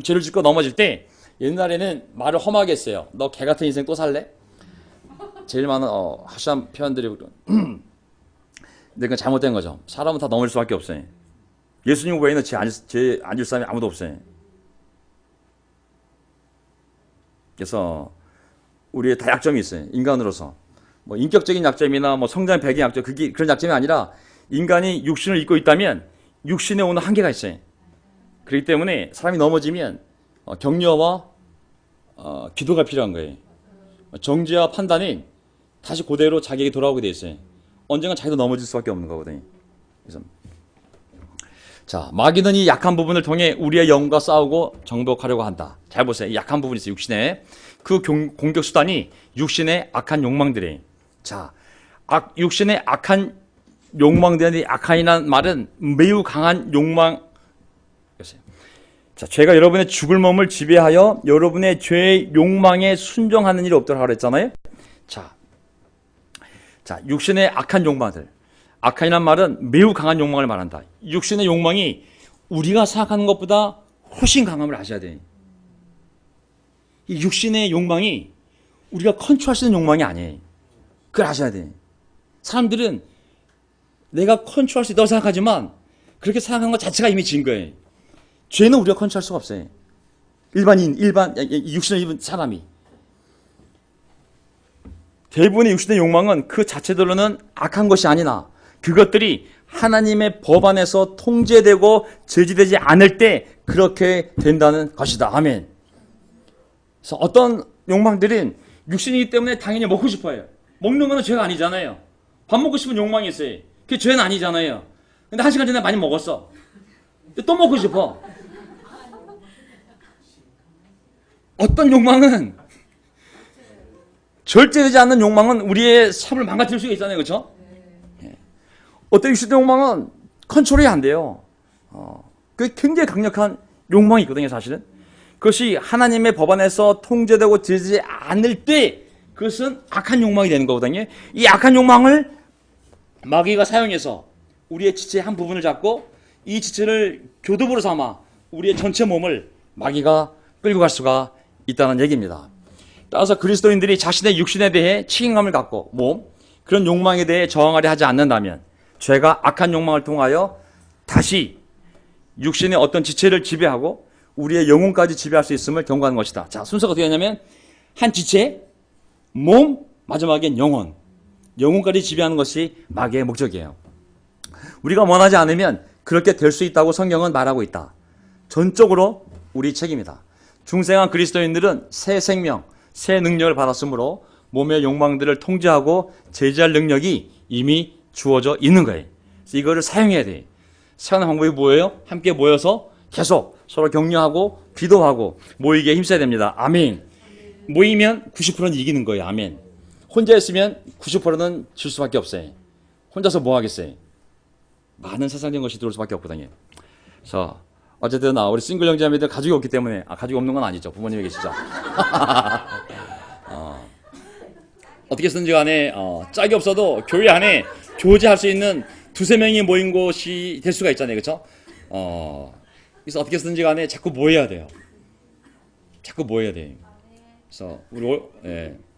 S1: 죄를 짓고 넘어질 때 옛날에는 말을 험하게 했어요. 너 개 같은 인생 또 살래? 제일 많은 하시한 표현들이 근데 그건 잘못된 거죠. 사람은 다 넘어질 수밖에 없어요. 예수님 외에는 죄 앉을 사람이 아무도 없어요. 그래서 우리의 다 약점이 있어요. 인간으로서 뭐 인격적인 약점이나 뭐 성장 배경 약점 그런 약점이 아니라 인간이 육신을 입고 있다면 육신에 오는 한계가 있어요. 그렇기 때문에 사람이 넘어지면 격려와 기도가 필요한 거예요. 정죄와 판단이 다시 그대로 자기에게 돌아오게 돼 있어요. 언젠가 자기도 넘어질 수밖에 없는 거거든요. 그래서 자, 마귀는 이 약한 부분을 통해 우리의 영과 싸우고 정복하려고 한다. 잘 보세요. 약한 부분이 있어요. 육신에. 그 공격 수단이 육신의 악한 욕망들이에요. 자, 육신의 악한 욕망들이 악한이라는 말은 매우 강한 욕망. 자, 죄가 여러분의 죽을 몸을 지배하여 여러분의 죄의 욕망에 순종하는 일이 없도록 하라 했잖아요. 자, 육신의 악한 욕망들. 악한이란 말은 매우 강한 욕망을 말한다. 육신의 욕망이 우리가 생각하는 것보다 훨씬 강함을 아셔야 돼요. 이 육신의 욕망이 우리가 컨트롤할 수 있는 욕망이 아니에요. 그걸 아셔야 돼요. 사람들은 내가 컨트롤할 수 있다고 생각하지만 그렇게 생각하는 것 자체가 이미 진 거예요. 죄는 우리가 컨트롤할 수가 없어요. 육신을 입은 사람이. 대부분의 육신의 욕망은 그 자체들로는 악한 것이 아니나 그것들이 하나님의 법 안에서 통제되고 제지되지 않을 때 그렇게 된다는 것이다. 아멘. 그래서 어떤 욕망들은 육신이기 때문에 당연히 먹고 싶어요. 먹는 건 죄가 아니잖아요. 밥 먹고 싶은 욕망이 있어요. 그게 죄는 아니잖아요. 근데 1시간 전에 많이 먹었어. 또 먹고 싶어. 어떤 욕망은 절제되지 않는 욕망은 우리의 삶을 망가뜨릴 수가 있잖아요. 그렇죠? 어떤 육신의 욕망은 컨트롤이 안 돼요. 그게 굉장히 강력한 욕망이 있거든요, 사실은. 그것이 하나님의 법안에서 통제되고 되지 않을 때 그것은 악한 욕망이 되는 거거든요. 이 악한 욕망을 마귀가 사용해서 우리의 지체의 한 부분을 잡고 이 지체를 교두보로 삼아 우리의 전체 몸을 마귀가 끌고 갈 수가 있다는 얘기입니다. 따라서 그리스도인들이 자신의 육신에 대해 책임감을 갖고 그런 욕망에 대해 저항하려 하지 않는다면 죄가 악한 욕망을 통하여 다시 육신의 어떤 지체를 지배하고 우리의 영혼까지 지배할 수 있음을 경고하는 것이다. 자, 순서가 어떻게 하냐면 한 지체, 몸, 마지막엔 영혼까지 지배하는 것이 마귀의 목적이에요. 우리가 원하지 않으면 그렇게 될 수 있다고 성경은 말하고 있다. 전적으로 우리 책임이다. 중생한 그리스도인들은 새 생명, 새 능력을 받았으므로 몸의 욕망들을 통제하고 제지할 능력이 이미 주어져 있는 거예요. 그래서 이거를 사용해야 돼. 사용하는 방법이 뭐예요? 함께 모여서 계속 서로 격려하고 기도하고 모이기에 힘써야 됩니다. 아멘. 모이면 90%는 이기는 거예요. 아멘. 혼자 있으면 90%는 질 수밖에 없어요. 혼자서 뭐 하겠어요? 많은 세상적인 것이 들어올 수밖에 없거든요. 그래서 어쨌든 우리 싱글 형제자매들 가족이 없기 때문에 가족이 없는 건 아니죠. 부모님이 계시죠. 어떻게 쓰는지 간에 짝이 없어도 교회 안에 교제할 수 있는 두세 명이 모인 곳이 될 수가 있잖아요. 그렇죠? 그래서 어떻게 쓰는지 간에 자꾸 모여야 돼요. 자꾸 모여야 돼. 그래서 우리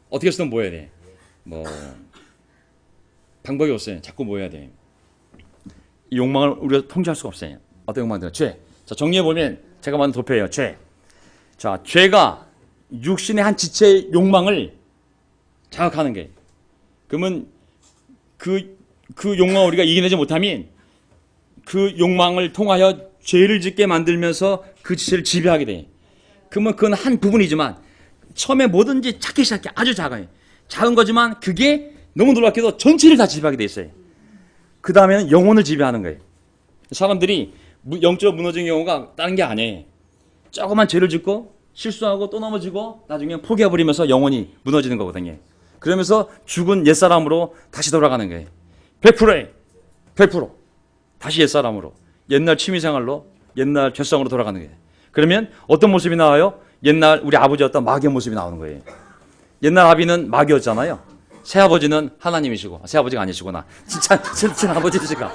S1: 어떻게 쓰든 모여야 돼. 방법이 없어요. 자꾸 모여야 돼. 이 욕망을 우리가 통제할 수가 없어요. 어떤 욕망들은 죄. 자, 정리해 보면 제가 만든 도표예요. 죄. 자, 죄가 육신의 한 지체의 욕망을 자극하는 게. 그러면 그 욕망을 우리가 이겨내지 못하면 그 욕망을 통하여 죄를 짓게 만들면서 그 지체를 지배하게 돼. 그러면 그건 한 부분이지만 처음에 뭐든지 작게 시작해. 아주 작아요. 작은 거지만 그게 너무 놀랍게도 전체를 다 지배하게 돼 있어요. 그 다음에는 영혼을 지배하는 거예요. 사람들이 영적으로 무너진 경우가 다른 게 아니에요. 조그만 죄를 짓고 실수하고 또 넘어지고 나중에 포기해버리면서 영혼이 무너지는 거거든요. 그러면서 죽은 옛사람으로 다시 돌아가는 거예요. 100%에 100% 다시 옛사람으로 옛날 취미생활로 옛날 죄성으로 돌아가는 거예요. 그러면 어떤 모습이 나와요? 옛날 우리 아버지였던 마귀의 모습이 나오는 거예요. 옛날 아비는 마귀였잖아요. 새아버지는 하나님이시고 새아버지가 아니시구나. 진짜 아버지시가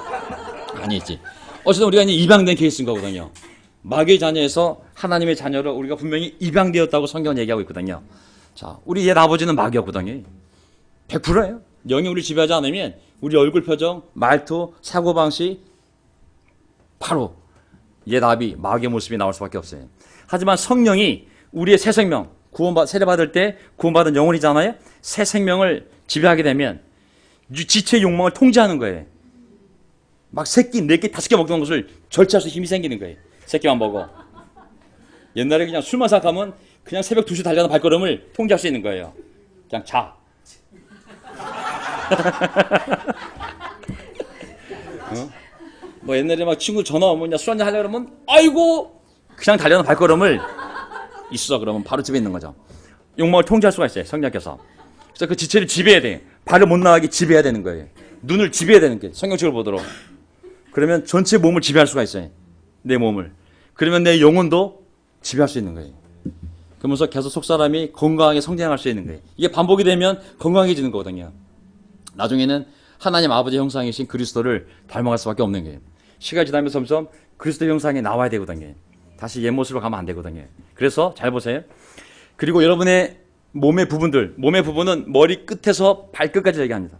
S1: 아니지. 어쨌든 우리가 이제 입양된 케이스인 거거든요. 마귀의 자녀에서 하나님의 자녀를 우리가 분명히 입양되었다고 성경은 얘기하고 있거든요. 자, 우리 옛 아버지는 마귀였거든요. 100%예요. 영이 우리 지배하지 않으면 우리 얼굴 표정, 말투, 사고방식 바로 옛 아비, 마귀의 모습이 나올 수밖에 없어요. 하지만 성령이 우리의 새 생명, 세례받을 때 구원받은 영혼이잖아요. 새 생명을 지배하게 되면 지체의 욕망을 통제하는 거예요. 막 새끼, 4개, 5개 먹던 것을 절제할 수 힘이 생기는 거예요. 새끼만 먹어. 옛날에 그냥 술만 생각하면 그냥 새벽 2시 달려는 발걸음을 통제할 수 있는 거예요. 그냥 자. 옛날에 막 친구 전화 오면 그냥 술 한잔 하려고 그러면 아이고 그냥 달려는 발걸음을 있어. 그러면 바로 집에 있는 거죠. 욕망을 통제할 수가 있어요. 성령께서. 그래서 그 지체를 지배해야 돼. 발을 못 나가게 지배해야 되는 거예요. 눈을 지배해야 되는 게 성경책을 보도록. 그러면 전체 몸을 지배할 수가 있어요. 내 몸을. 그러면 내 영혼도 지배할 수 있는 거예요. 그러면서 계속 속사람이 건강하게 성장할 수 있는 거예요. 이게 반복이 되면 건강해지는 거거든요. 나중에는 하나님 아버지 형상이신 그리스도를 닮아갈 수밖에 없는 거예요. 시간이 지나면서 점점 그리스도 형상이 나와야 되거든요. 다시 옛 모습으로 가면 안 되거든요. 그래서 잘 보세요. 그리고 여러분의 몸의 부분은 머리 끝에서 발끝까지 얘기합니다.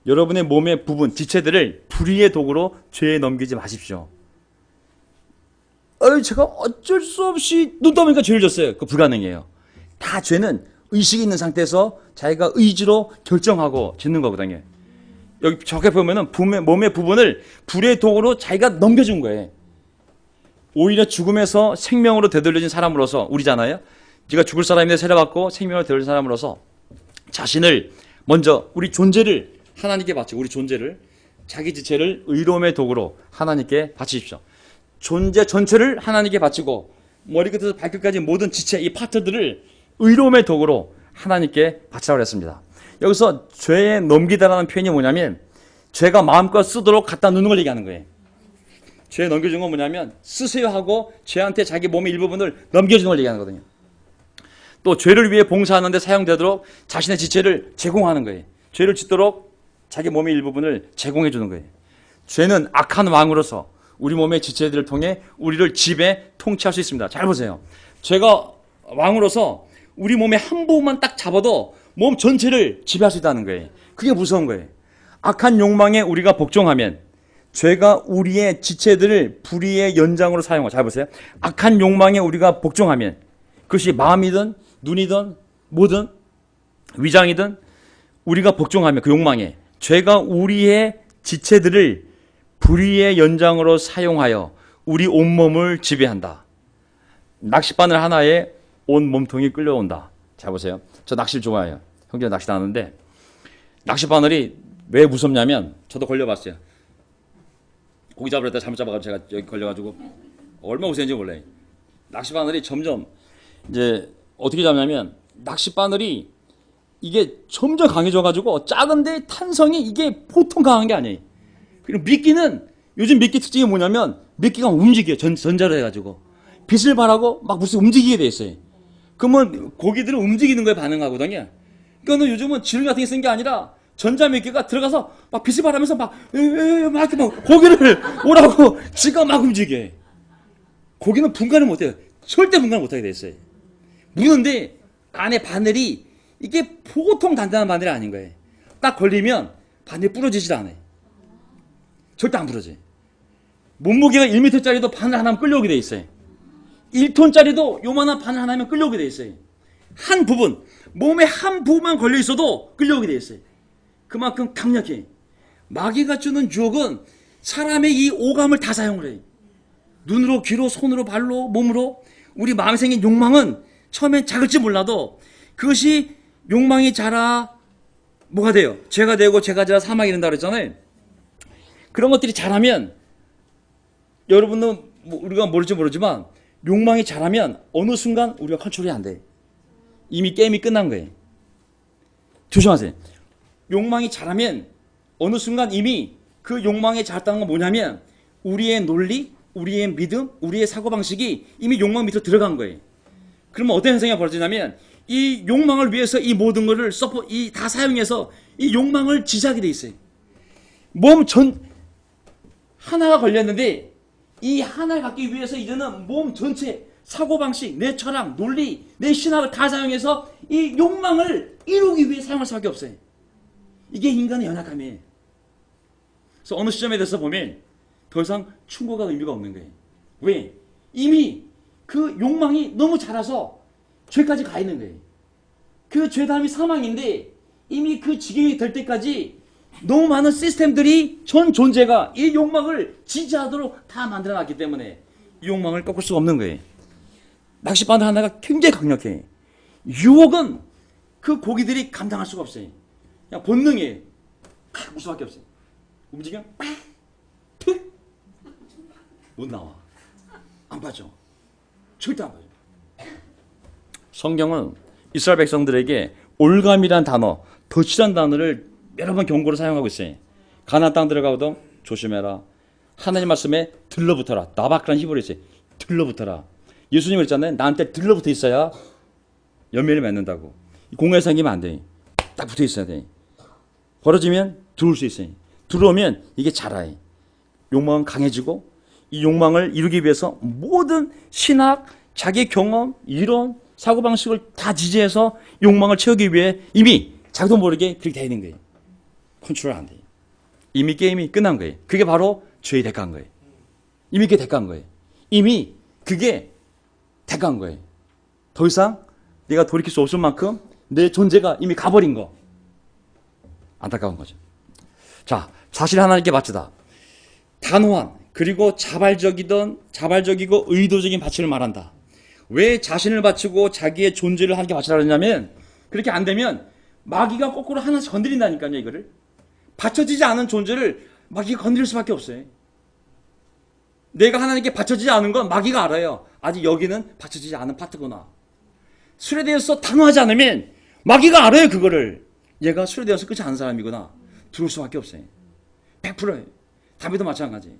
S1: 여러분의 몸의 부분, 지체들을 불의의 도구로 죄에 넘기지 마십시오. 제가 어쩔 수 없이 눈 떠보니까 죄를 졌어요. 그거 불가능해요. 다 죄는 의식이 있는 상태에서 자기가 의지로 결정하고 짓는 거거든요. 여기 적게 보면은 몸의 부분을 불의의 도구로 자기가 넘겨준 거예요. 오히려 죽음에서 생명으로 되돌려진 사람으로서 우리잖아요. 네가 죽을 사람인데 세례받고 생명으로 되돌린 사람으로서 자신을 먼저 우리 존재를 하나님께 바치고 우리 존재를 자기 지체를 의로움의 도구로 하나님께 바치십시오. 존재 전체를 하나님께 바치고 머리끝에서 발끝까지 모든 지체 이 파트들을 의로움의 도구로 하나님께 바치라고 했습니다. 여기서 죄에 넘기다라는 표현이 뭐냐면 죄가 마음껏 쓰도록 갖다 놓는 걸 얘기하는 거예요. 죄 넘겨준 건 뭐냐면 쓰세요 하고 죄한테 자기 몸의 일부분을 넘겨주는 걸 얘기하는 거거든요. 또 죄를 위해 봉사하는 데 사용되도록 자신의 지체를 제공하는 거예요. 죄를 짓도록 자기 몸의 일부분을 제공해 주는 거예요. 죄는 악한 왕으로서 우리 몸의 지체들을 통해 우리를 지배, 통치할 수 있습니다. 잘 보세요. 죄가 왕으로서 우리 몸의 한 부분만 딱 잡아도 몸 전체를 지배할 수 있다는 거예요. 그게 무서운 거예요. 악한 욕망에 우리가 복종하면 죄가 우리의 지체들을 불의의 연장으로 사용하고, 잘 보세요. 악한 욕망에 우리가 복종하면 그것이 마음이든 눈이든 뭐든 위장이든 우리가 복종하면 그 욕망에 죄가 우리의 지체들을 불의의 연장으로 사용하여 우리 온몸을 지배한다. 낚싯바늘 하나에 온 몸통이 끌려온다. 잘 보세요. 저 낚시를 좋아해요. 형제가 낚시 나는데 낚싯바늘이 왜 무섭냐면 저도 걸려봤어요. 고기 잡으러 했다 잘못 잡아가지고 제가 여기 걸려가지고 얼마나 고생인지 몰라요. 낚싯바늘이 점점 이제 어떻게 잡냐면 낚싯바늘이 이게 점점 강해져가지고 작은데 탄성이 이게 보통 강한 게 아니에요. 그리고 미끼는 요즘 미끼 특징이 뭐냐면 미끼가 움직여요. 전자로 해가지고 빛을 발하고 막 무슨 움직이게 돼 있어요. 그러면 고기들은 움직이는 거에 반응하거든요. 그러니까 요즘은 지렁이 같은 게 쓴 게 아니라 전자 미끼가 들어가서 막 빛을 발하면서 막 이렇게 막 고기를 오라고 지가 막 움직여요. 고기는 분간을 못해요. 절대 분간을 못하게 돼 있어요. 무는데 안에 바늘이 이게 보통 단단한 바늘이 아닌 거예요. 딱 걸리면 바늘이 부러지질 않아요. 절대 안 부러져요. 몸무게가 1m짜리도 바늘 하나면 끌려오게 돼 있어요. 1톤짜리도 요만한 바늘 하나면 끌려오게 돼 있어요. 한 부분, 몸에 한 부분만 걸려 있어도 끌려오게 돼 있어요. 그만큼 강력해. 마귀가 주는 유혹은 사람의 이 오감을 다 사용을 해요. 눈으로, 귀로, 손으로, 발로, 몸으로. 우리 마음에 생긴 욕망은 처음엔 작을지 몰라도 그것이 욕망이 자라 뭐가 돼요? 죄가 되고 죄가 자라 사망이 된다 그랬잖아요. 그런 것들이 자라면 여러분은 우리가 모를지 모르지만 욕망이 자라면 어느 순간 우리가 컨트롤이 안 돼. 이미 게임이 끝난 거예요. 조심하세요. 욕망이 자라면 어느 순간 이미 그 욕망이 자랐다는 건 뭐냐면 우리의 논리, 우리의 믿음, 우리의 사고방식이 이미 욕망 밑으로 들어간 거예요. 그러면 어떤 현상이 벌어지냐면 이 욕망을 위해서 이 모든 것을 다 사용해서 이 욕망을 지지하게 돼 있어요. 몸 전 하나가 걸렸는데 이 하나를 갖기 위해서 이제는 몸 전체 사고방식, 내 철학, 논리, 내 신학을 다 사용해서 이 욕망을 이루기 위해 사용할 수밖에 없어요. 이게 인간의 연약함이에요. 그래서 어느 시점에 대해서 보면 더 이상 충고가 의미가 없는 거예요. 왜? 이미 그 욕망이 너무 자라서 죄까지 가 있는 거예요. 그 죄 다음이 사망인데 이미 그 지경이 될 때까지 너무 많은 시스템들이 전 존재가 이 욕망을 지지하도록 다 만들어놨기 때문에 이 욕망을 꺾을 수가 없는 거예요. 낚싯바늘 하나가 굉장히 강력해. 유혹은 그 고기들이 감당할 수가 없어요. 그냥 본능이에요. 울 수밖에 없어요. 움직이면 툭! 못 나와. 안 빠져. 절대 안 빠져. 성경은 이스라엘 백성들에게 올감이란 단어, 덫이란 단어를 여러 번 경고로 사용하고 있어요. 가나안 땅 들어가거든 조심해라. 하나님 말씀에 들러붙어라. 나박이라는 히브리어 있어요. 들러붙어라. 예수님 그랬잖아요. 나한테 들러붙어 있어야 열매를 맺는다고. 공에 생기면 안 돼. 딱 붙어 있어야 돼. 벌어지면 들어올 수 있어요. 들어오면 이게 자라요. 욕망은 강해지고 이 욕망을 이루기 위해서 모든 신학, 자기 경험, 이론, 사고방식을 다 지지해서 욕망을 채우기 위해 이미 자기도 모르게 그렇게 되어 있는 거예요. 컨트롤 안 돼요. 이미 게임이 끝난 거예요. 그게 바로 죄의 대가인 거예요. 이미 그게 대가인 거예요. 이미 그게 대가인 거예요. 더 이상 내가 돌이킬 수 없을 만큼 내 존재가 이미 가버린 거. 안타까운 거죠. 자, 자신을 하나님께 바치다. 단호한 그리고 자발적이고 의도적인 바치를 말한다. 왜 자신을 바치고 자기의 존재를 하나님께 바치라 그러냐면 그렇게 안 되면 마귀가 거꾸로 하나씩 건드린다니까요. 이거를 바쳐지지 않은 존재를 마귀가 건드릴 수밖에 없어요. 내가 하나님께 바쳐지지 않은 건 마귀가 알아요. 아직 여기는 바쳐지지 않은 파트구나. 술에 대해서 단호하지 않으면 마귀가 알아요. 그거를 얘가 술에 대해서 끝이 않은 사람이구나. 들어올 수밖에 없어요. 100%예요. 담배도 마찬가지.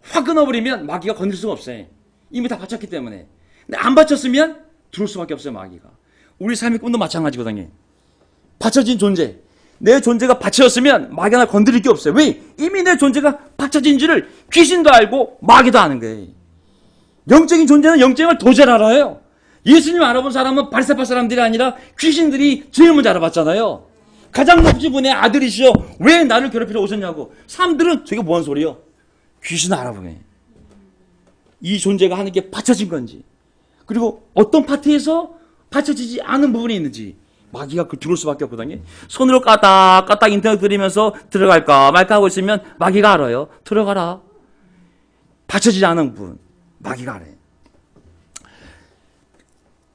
S1: 확 끊어버리면 마귀가 건들 수가 없어요. 이미 다 바쳤기 때문에. 근데 안 바쳤으면 들어올 수밖에 없어요, 마귀가. 우리 삶의 꿈도 마찬가지거든요. 바쳐진 존재. 내 존재가 바쳐졌으면 마귀가 날 건드릴 게 없어요. 왜? 이미 내 존재가 바쳐진지를 귀신도 알고 마귀도 아는 거예요. 영적인 존재는 영적을 더 잘 알아요. 예수님 알아본 사람은 바리새파 사람들이 아니라 귀신들이 제일 먼저 알아봤잖아요. 가장 높으신 분의 아들이시여 왜 나를 괴롭히러 오셨냐고. 사람들은 저게 뭐하는 소리요? 귀신을 알아보네. 이 존재가 하는 게 받쳐진 건지, 그리고 어떤 파트에서 받쳐지지 않은 부분이 있는지 마귀가 그 들어올 수밖에 없거든요. 손으로 까딱까딱 인터넷 들이면서 들어갈까 말까 하고 있으면 마귀가 알아요. 들어가라. 받쳐지지 않은 부분 마귀가 알아요.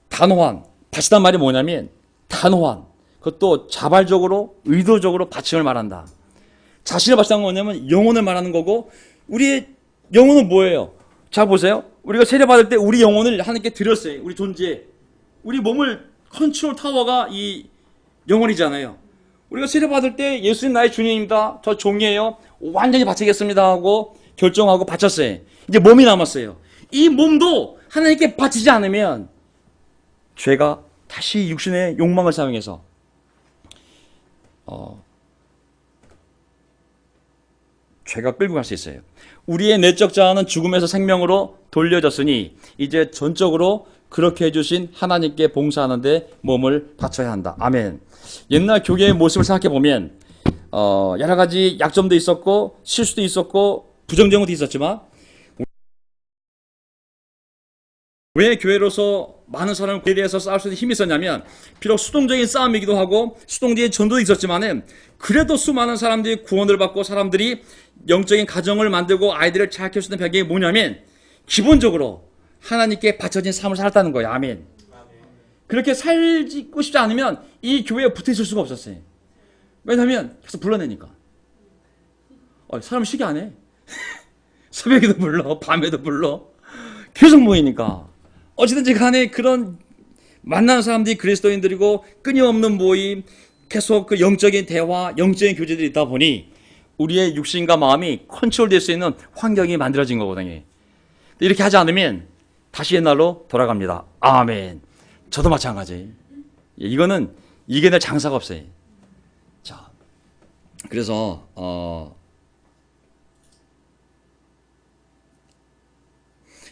S1: 단호한, 받치단 말이 뭐냐면 단호한, 그것도 자발적으로 의도적으로 받침을 말한다. 자신을 받치는 건 뭐냐면 영혼을 말하는 거고, 우리의 영혼은 뭐예요? 자 보세요. 우리가 세례받을 때 우리 영혼을 하나님께 드렸어요. 우리 존재, 우리 몸을 컨트롤 타워가 이 영혼이잖아요. 우리가 세례받을 때 예수님 나의 주님입니다, 저 종이에요, 완전히 바치겠습니다 하고 결정하고 바쳤어요. 이제 몸이 남았어요. 이 몸도 하나님께 바치지 않으면 죄가 다시 육신의 욕망을 사용해서 죄가 끌고 갈 수 있어요. 우리의 내적 자아는 죽음에서 생명으로 돌려졌으니 이제 전적으로 그렇게 해주신 하나님께 봉사하는데 몸을 바쳐야 한다. 아멘. 옛날 교회의 모습을 생각해 보면 여러 가지 약점도 있었고 실수도 있었고 부정적인 것도 있었지만, 왜 교회로서 많은 사람을 교회에 대해서 싸울 수 있는 힘이 있었냐면, 비록 수동적인 싸움이기도 하고 수동적인 전도도 있었지만 그래도 수많은 사람들이 구원을 받고 사람들이 영적인 가정을 만들고 아이들을 잘 키울 수 있는 배경이 뭐냐면 기본적으로 하나님께 바쳐진 삶을 살았다는 거예요. 아멘. 그렇게 살고 싶지 않으면 이 교회에 붙어 있을 수가 없었어요. 왜냐하면 계속 불러내니까. 사람 쉬게 안 해. 새벽에도 불러, 밤에도 불러. 계속 모이니까. 어찌든지 간에 그런 만나는 사람들이 그리스도인들이고 끊임없는 모임, 계속 그 영적인 대화, 영적인 교제들이 있다 보니 우리의 육신과 마음이 컨트롤될 수 있는 환경이 만들어진 거거든요. 이렇게 하지 않으면 다시 옛날로 돌아갑니다. 아멘. 저도 마찬가지. 이거는 이겨낼 장사가 없어요. 자, 그래서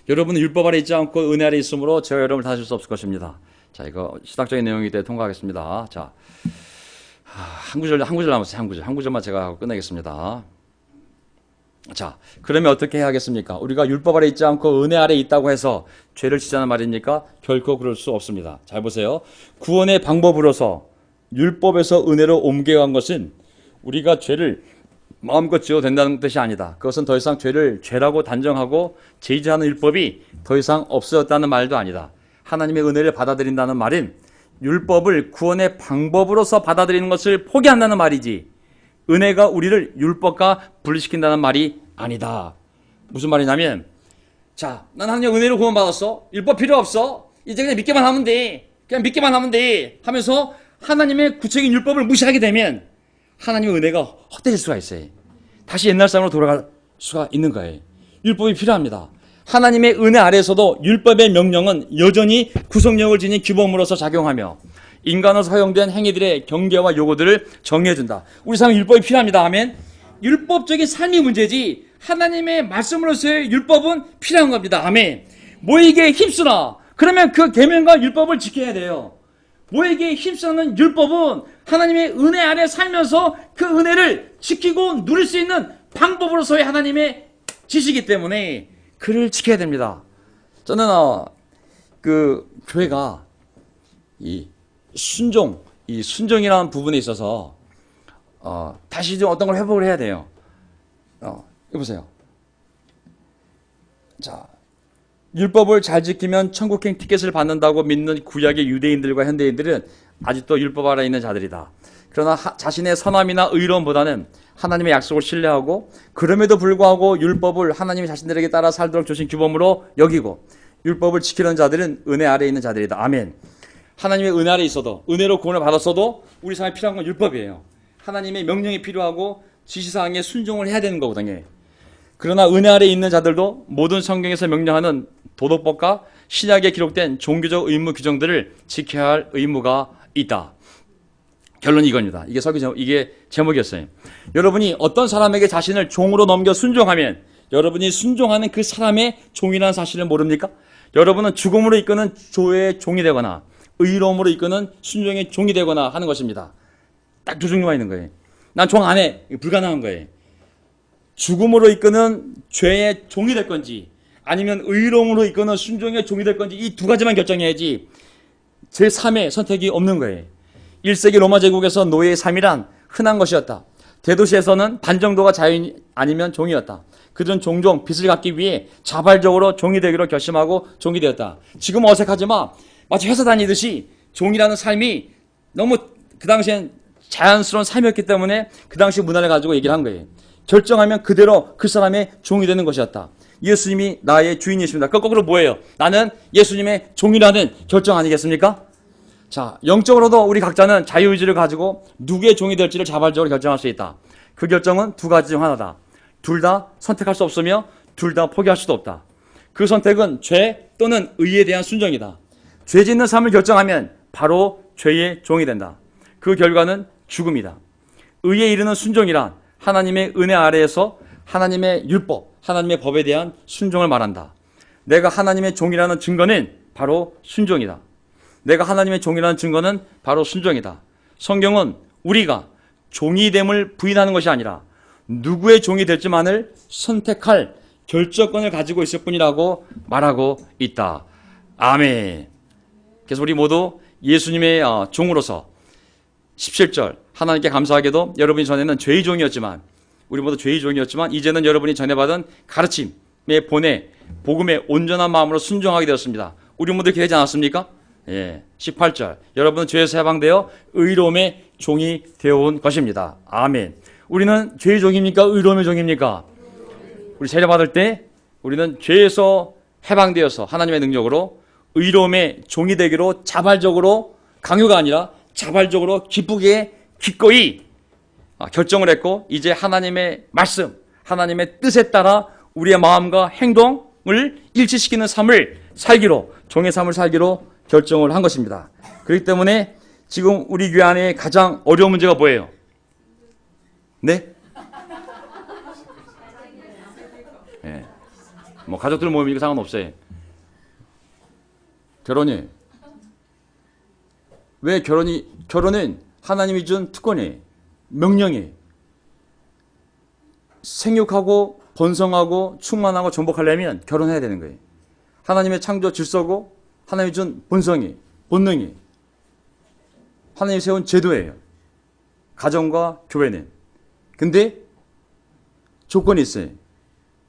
S1: 여러분은 율법 아래 있지 않고 은혜 아래 있으므로 제가 여러분을 다sil 수 없을 것입니다. 자, 이거 시각적인 내용이기 때문에 통과하겠습니다. 자, 한 구절 남았어요. 한 구절만 제가 하고 끝내겠습니다. 자, 그러면 어떻게 해야겠습니까? 우리가 율법 아래 있지 않고 은혜 아래 있다고 해서 죄를 지자는 말입니까? 결코 그럴 수 없습니다. 잘 보세요. 구원의 방법으로서 율법에서 은혜로 옮겨간 것은 우리가 죄를 마음껏 지어도 된다는 뜻이 아니다. 그것은 더 이상 죄를 죄라고 단정하고 제지하는 율법이 더 이상 없어졌다는 말도 아니다. 하나님의 은혜를 받아들인다는 말은 율법을 구원의 방법으로서 받아들이는 것을 포기한다는 말이지, 은혜가 우리를 율법과 분리시킨다는 말이 아니다. 무슨 말이냐면, 자, 난 하나님의 은혜로 구원받았어. 율법 필요 없어. 이제 그냥 믿기만 하면 돼. 그냥 믿기만 하면 돼. 하면서 하나님의 구체적인 율법을 무시하게 되면 하나님의 은혜가 헛되질 수가 있어요. 다시 옛날 삶으로 돌아갈 수가 있는 거예요. 율법이 필요합니다. 하나님의 은혜 아래에서도 율법의 명령은 여전히 구속력을 지닌 규범으로서 작용하며 인간으로서 허용된 행위들의 경계와 요구들을 정해준다. 우리 삶에 율법이 필요합니다. 아멘. 율법적인 삶이 문제지 하나님의 말씀으로서의 율법은 필요한 겁니다. 아멘. 뭐에게 힘쓰나? 그러면 그 계명과 율법을 지켜야 돼요. 뭐에게 힘쓰는 율법은 하나님의 은혜 아래 살면서 그 은혜를 지키고 누릴 수 있는 방법으로서의 하나님의 지시이기 때문에 그를 지켜야 됩니다. 저는 그 교회가 이 순종이라는 부분에 있어서 다시 좀 어떤 걸 회복을 해야 돼요. 이거 보세요. 자, 율법을 잘 지키면 천국행 티켓을 받는다고 믿는 구약의 유대인들과 현대인들은 아직도 율법 아래 있는 자들이다. 그러나 자신의 선함이나 의로움보다는 하나님의 약속을 신뢰하고 그럼에도 불구하고 율법을 하나님이 자신들에게 따라 살도록 주신 규범으로 여기고 율법을 지키는 자들은 은혜 아래에 있는 자들이다. 아멘. 하나님의 은혜 아래에 있어도, 은혜로 구원을 받았어도 우리 삶에 필요한 건 율법이에요. 하나님의 명령이 필요하고 지시사항에 순종을 해야 되는 거거든요. 그러나 은혜 아래 있는 자들도 모든 성경에서 명령하는 도덕법과 신약에 기록된 종교적 의무 규정들을 지켜야 할 의무가 있다. 결론이 이겁니다. 이게 제목이었어요. 여러분이 어떤 사람에게 자신을 종으로 넘겨 순종하면 여러분이 순종하는 그 사람의 종이라는 사실을 모릅니까? 여러분은 죽음으로 이끄는 조의 종이 되거나 의로움으로 이끄는 순종의 종이 되거나 하는 것입니다. 딱 두 종류가 있는 거예요. 난 종 안 해. 불가능한 거예요. 죽음으로 이끄는 죄의 종이 될 건지 아니면 의로움으로 이끄는 순종의 종이 될 건지 이 두 가지만 결정해야지 제3의 선택이 없는 거예요. 1세기 로마 제국에서 노예의 삶이란 흔한 것이었다. 대도시에서는 반 정도가 자유인 아니면 종이었다. 그들은 종종 빚을 갚기 위해 자발적으로 종이 되기로 결심하고 종이 되었다. 지금 어색하지만 마치 회사 다니듯이 종이라는 삶이 너무 그 당시엔 자연스러운 삶이었기 때문에 그 당시 문화를 가지고 얘기를 한 거예요. 결정하면 그대로 그 사람의 종이 되는 것이었다. 예수님이 나의 주인이십니다. 거꾸로 뭐예요? 나는 예수님의 종이라는 결정 아니겠습니까? 자, 영적으로도 우리 각자는 자유의지를 가지고 누구의 종이 될지를 자발적으로 결정할 수 있다. 그 결정은 두 가지 중 하나다. 둘 다 선택할 수 없으며 둘 다 포기할 수도 없다. 그 선택은 죄 또는 의에 대한 순종이다. 죄 짓는 삶을 결정하면 바로 죄의 종이 된다. 그 결과는 죽음이다. 의에 이르는 순종이란 하나님의 은혜 아래에서 하나님의 율법, 하나님의 법에 대한 순종을 말한다. 내가 하나님의 종이라는 증거는 바로 순종이다. 내가 하나님의 종이라는 증거는 바로 순종이다. 성경은 우리가 종이됨을 부인하는 것이 아니라 누구의 종이 될지만을 선택할 결정권을 가지고 있을 뿐이라고 말하고 있다. 아멘. 그래서 우리 모두 예수님의 종으로서 17절 하나님께 감사하게도 여러분이 전에는 죄의 종이었지만 우리 모두 죄의 종이었지만 이제는 여러분이 전해받은 가르침의 본에 복음의 온전한 마음으로 순종하게 되었습니다. 우리 모두 그렇게 되지 않았습니까? 예, 18절 여러분은 죄에서 해방되어 의로움의 종이 되어온 것입니다. 아멘. 우리는 죄의 종입니까? 의로움의 종입니까? 우리 세례받을 때 우리는 죄에서 해방되어서 하나님의 능력으로 의로움의 종이 되기로 자발적으로 강요가 아니라 자발적으로 기쁘게 기꺼이 결정을 했고 이제 하나님의 말씀, 하나님의 뜻에 따라 우리의 마음과 행동을 일치시키는 삶을 살기로 종의 삶을 살기로 결정을 한 것입니다. 그렇기 때문에 지금 우리 교회 안에 가장 어려운 문제가 뭐예요? 네? 네. 뭐 가족들 모이면 이거 상관없어요. 결혼이 왜 결혼은 하나님이 준 특권이에요. 명령이에요. 생육하고 번성하고 충만하고 전복하려면 결혼해야 되는 거예요. 하나님의 창조 질서고 하나님이 준 본성이 본능이 하나님이 세운 제도예요. 가정과 교회는. 근데 조건이 있어요.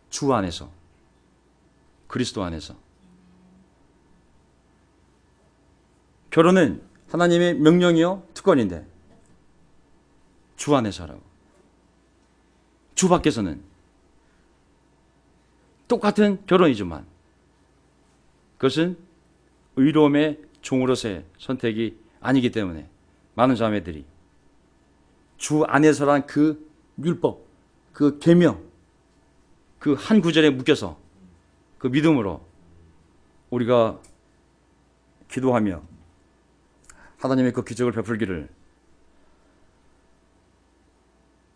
S1: 주 안에서 그리스도 안에서. 결혼은 하나님의 명령이요 특권인데 주 안에서 하라고. 주 밖에서는 똑같은 결혼이지만 그것은 의로움의 종으로서의 선택이 아니기 때문에 많은 자매들이 주 안에서란 그 율법, 그 계명, 그 한 구절에 묶여서 그 믿음으로 우리가 기도하며 하나님의 그 기적을 베풀기를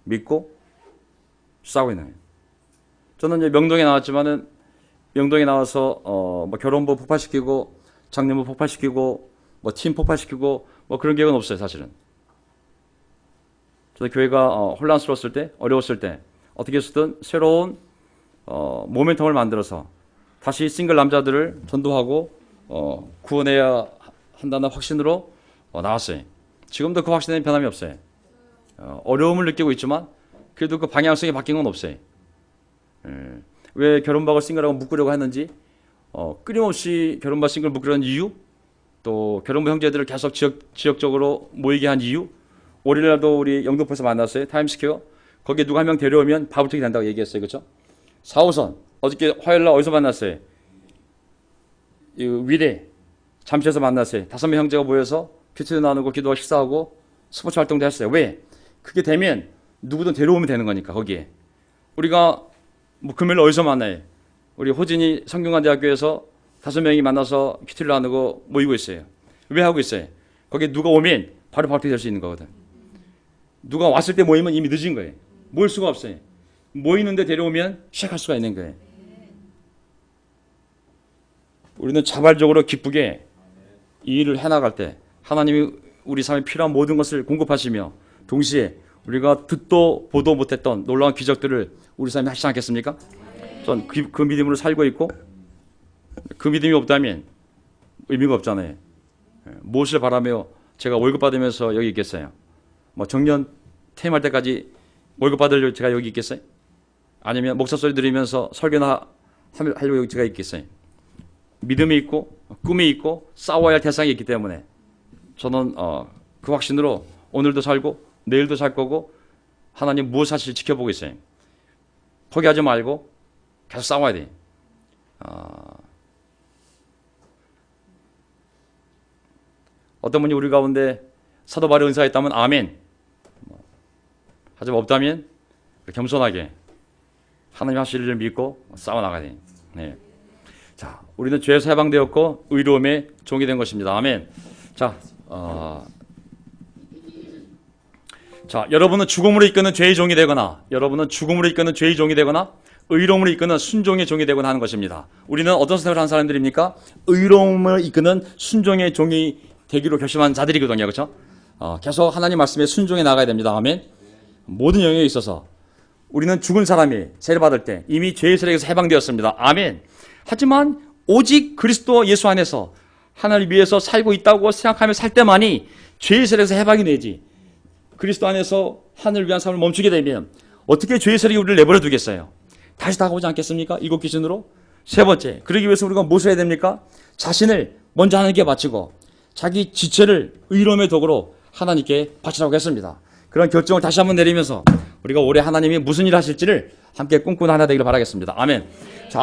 S1: 믿고 싸우고 있는 거예요. 저는 이제 명동에 나왔지만은 명동에 나와서 뭐 결혼부 폭발시키고 장년부 폭발시키고 뭐 팀 폭발시키고 뭐 그런 계획은 없어요. 사실은 저도 교회가 혼란스러웠을 때 어려웠을 때 어떻게 해서든 새로운 모멘텀을 만들어서 다시 싱글 남자들을 전도하고 구원해야 한다는 확신으로 나왔어요. 지금도 그 확신에는 변함이 없어요. 어려움을 느끼고 있지만 그래도 그 방향성이 바뀐 건 없어요. 왜 결혼박을 싱글하고 묶으려고 했는지 끊임없이 결혼박 싱글 묶으려는 이유, 또 결혼부 형제들을 계속 지역적으로 모이게 한 이유. 월요일날도 우리 영등포에서 만났어요. 타임스퀘어. 거기에 누가 한 명 데려오면 바보책이 된다고 얘기했어요. 그렇죠? 4호선 어저께 화요일날 어디서 만났어요? 위례 잠시에서 만났어요. 5명 형제가 모여서 큐티도 나누고 기도하고 식사하고 스포츠 활동도 했어요. 왜? 그게 되면 누구든 데려오면 되는 거니까 거기에. 우리가 뭐 금요일 어디서 만나요? 우리 호진이 성균관대학교에서 5명이 만나서 큐티를 나누고 모이고 있어요. 왜 하고 있어요? 거기에 누가 오면 바로 바uti될 수 있는 거거든. 누가 왔을 때 모이면 이미 늦은 거예요. 모일 수가 없어요. 모이는데 데려오면 시작할 수가 있는 거예요. 우리는 자발적으로 기쁘게 이 일을 해나갈 때 하나님이 우리 삶에 필요한 모든 것을 공급하시며 동시에 우리가 듣도 보도 못했던 놀라운 기적들을 우리 삶에 하시지 않겠습니까? 전 그 믿음으로 살고 있고 그 믿음이 없다면 의미가 없잖아요. 무엇을 바라며 제가 월급 받으면서 여기 있겠어요? 뭐 정년 퇴임할 때까지 월급 받으려고 제가 여기 있겠어요? 아니면 목사 소리 들으면서 설교나 하려고 제가 있겠어요? 믿음이 있고 꿈이 있고 싸워야 할 대상이 있기 때문에 저는 그 확신으로 오늘도 살고 내일도 살 거고 하나님 무엇 사실 지켜보고 있어요. 포기하지 말고 계속 싸워야 돼. 어떤 분이 우리 가운데 사도 바울의 은사가 있다면 아멘. 하지만 없다면 겸손하게 하나님 하실 일을 믿고 싸워 나가야 돼. 네. 자, 우리는 죄에서 해방되었고 의로움의 종이 된 것입니다. 아멘. 자, 여러분은 죽음으로 이끄는 죄의 종이 되거나 여러분은 죽음으로 이끄는 죄의 종이 되거나 의로움으로 이끄는 순종의 종이 되거나 하는 것입니다. 우리는 어떤 선택을 한 사람들입니까? 의로움을 이끄는 순종의 종이 되기로 결심한 자들이거든요. 그렇죠? 계속 하나님 말씀에 순종해 나가야 됩니다. 아멘. 모든 영역에 있어서 우리는 죽은 사람이 세례받을 때 이미 죄의 세력에서 해방되었습니다. 아멘. 하지만 오직 그리스도 예수 안에서 하나님을 위해서 살고 있다고 생각하며 살 때만이 죄의 세력에서 해방이 되지. 그리스도 안에서 하늘을 위한 삶을 멈추게 되면 어떻게 죄의 세력이 우리를 내버려 두겠어요? 다시 다가오지 않겠습니까? 일곱 기준으로. 세 번째, 그러기 위해서 우리가 무엇을 해야 됩니까? 자신을 먼저 하나님께 바치고 자기 지체를 의로움의 도구로 하나님께 바치라고 했습니다. 그런 결정을 다시 한번 내리면서 우리가 올해 하나님이 무슨 일을 하실지를 함께 꿈꾸는 하나 되기를 바라겠습니다. 아멘. 자.